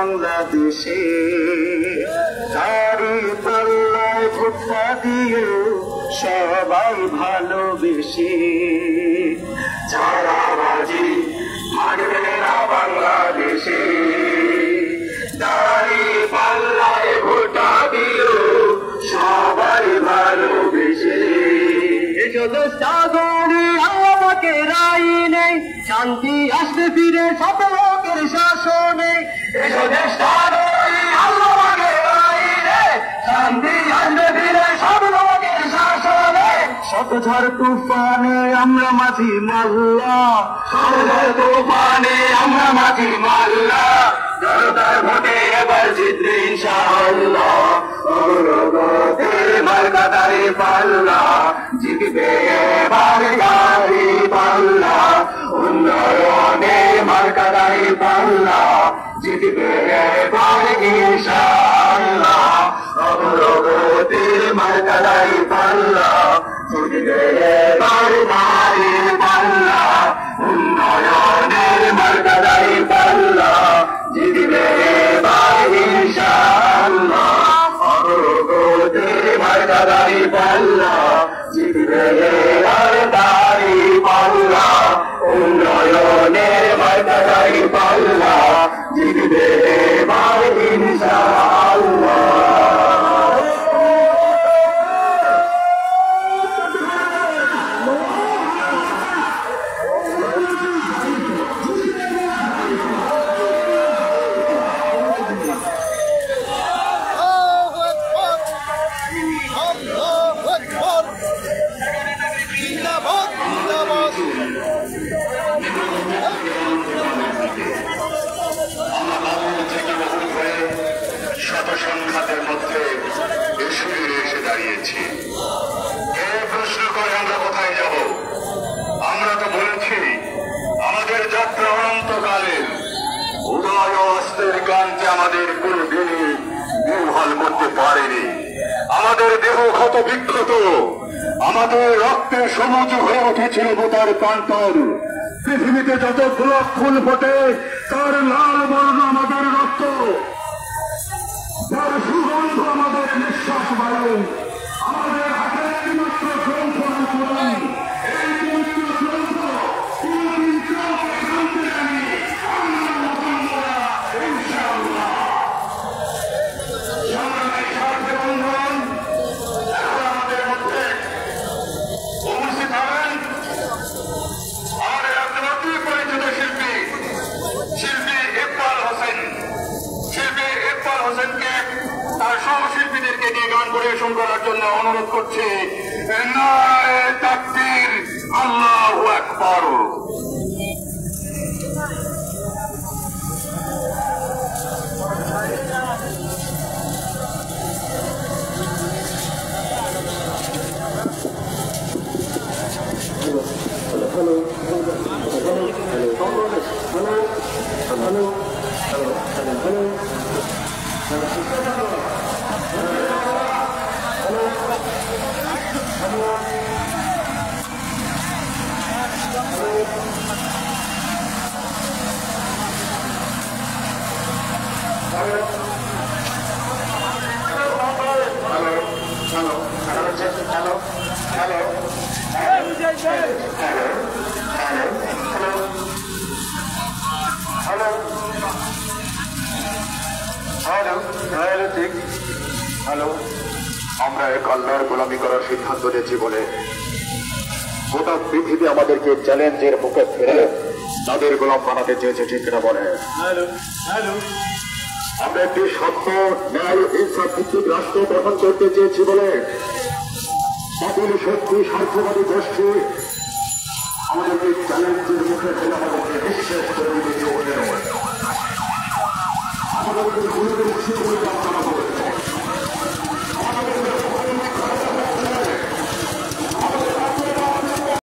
বাংলাদেশে দাড়ি পাল্লায় ভোটটা দিয়ে সবাই ভালোবেসে চাঁদাবাজি মানবে না বাংলাদেশে দাড়ি পাল্লায় ভোটটা দিল সবাই ভালোবেসে সাগরে আমাকে রাই নেই শান্তি আসবে ফিরে সব লোকের শাসনে শান্তি আসবে ফিরে সব লোকের শাসনে শত ঝড় তুফানে আমরা মাঝি মাল্লা শত ঝড় তুফানে আমরা মাঝি মাল্লা জনতার ভোটে এবার জিতবে ইনশাআল্লাহ মার্কা দাড়ি পাল্লা জিতবে এবার দাড়ি পাল্লা উন্নয়নে মার্কা দাড়ি পাল্লা জিতবে এবার ইনশাআল্লাহ অগ্রগতির মার্কা দাড়ি পাল্লা জিতবে এবার দাড়ি পাল্লা উন্নয়নের মার্কা দাড়ি পাল্লা জিতবে এবার ইনশাআল্লাহ অগ্রগতির মার্কা দাড়ি পাল্লা জিতবে এবার দাড়ি পাল্লা উন্নয়নের মার্কা দাড়ি পাল্লা জিতবে এবার ইনশাআল্লাহ শতসংখ্যাতের মধ্যে এসে দাঁড়িয়েছি। এই প্রশ্ন করে আমরা কোথায় যাব? আমরা তো বলেছি আমাদের যাত্রা অনন্তকালের উদয় অস্তের গানকে আমাদের কোনদিনই নির্ভর করতে পারেনি। আমাদের দেহ ক্ষত বিক্ষত, আমাদের রক্তে সবুজ হয়ে উঠেছিল বোতার প্রান্তর। পৃথিবীতে যত গোলাপ ফুল ফোটে তার লাল বর্ণ আমাদের রক্ত, তার সুগন্ধ আমাদের নিঃশ্বাস বায়ু। আমাদের হাতে একমাত্র গ্রন্থ আন্দোলন, এই পবিত্র গ্রন্থ কোনদিন কাউকে জানতে জানি আমরা মুসলমানরা ইনশাআল্লাহ। সংগ্রামের স্বার্থে বন্ধন এখন আমাদের মধ্যে উপস্থিত হবেন আমাদের একজন অতি পরিচিত শিল্পী ইকবাল হোসেন। শিল্পী ইকবাল হোসেনকে তার সহশিল্পীদেরকে নিয়ে গান পরিবেশন করার জন্য অনুরোধ করছে। নারে তাকবীর, আল্লাহু আকবার। হ্যালো, আমরা এক আল্লাহর গোলামি করার সিদ্ধান্ত নিয়েছি বলে গোটা পৃথিবী আমাদেরকে চ্যালেঞ্জের মুখে ফেলে তাদের গোলাম বানাতে চেয়েছে, ঠিক কিনা বলে? আমরা একটি সত্য ন্যায় ইনসাফ ভিত্তিক রাষ্ট্র গঠন করতে চেয়েছি বলে বাতিল শক্তি স্বার্থবাদী গোষ্ঠী আমাদেরকে চ্যালেঞ্জের মুখে ফেলে আমাদেরকে বিশ্বাস করে দিয়েছে। আমাদেরকে আপনারা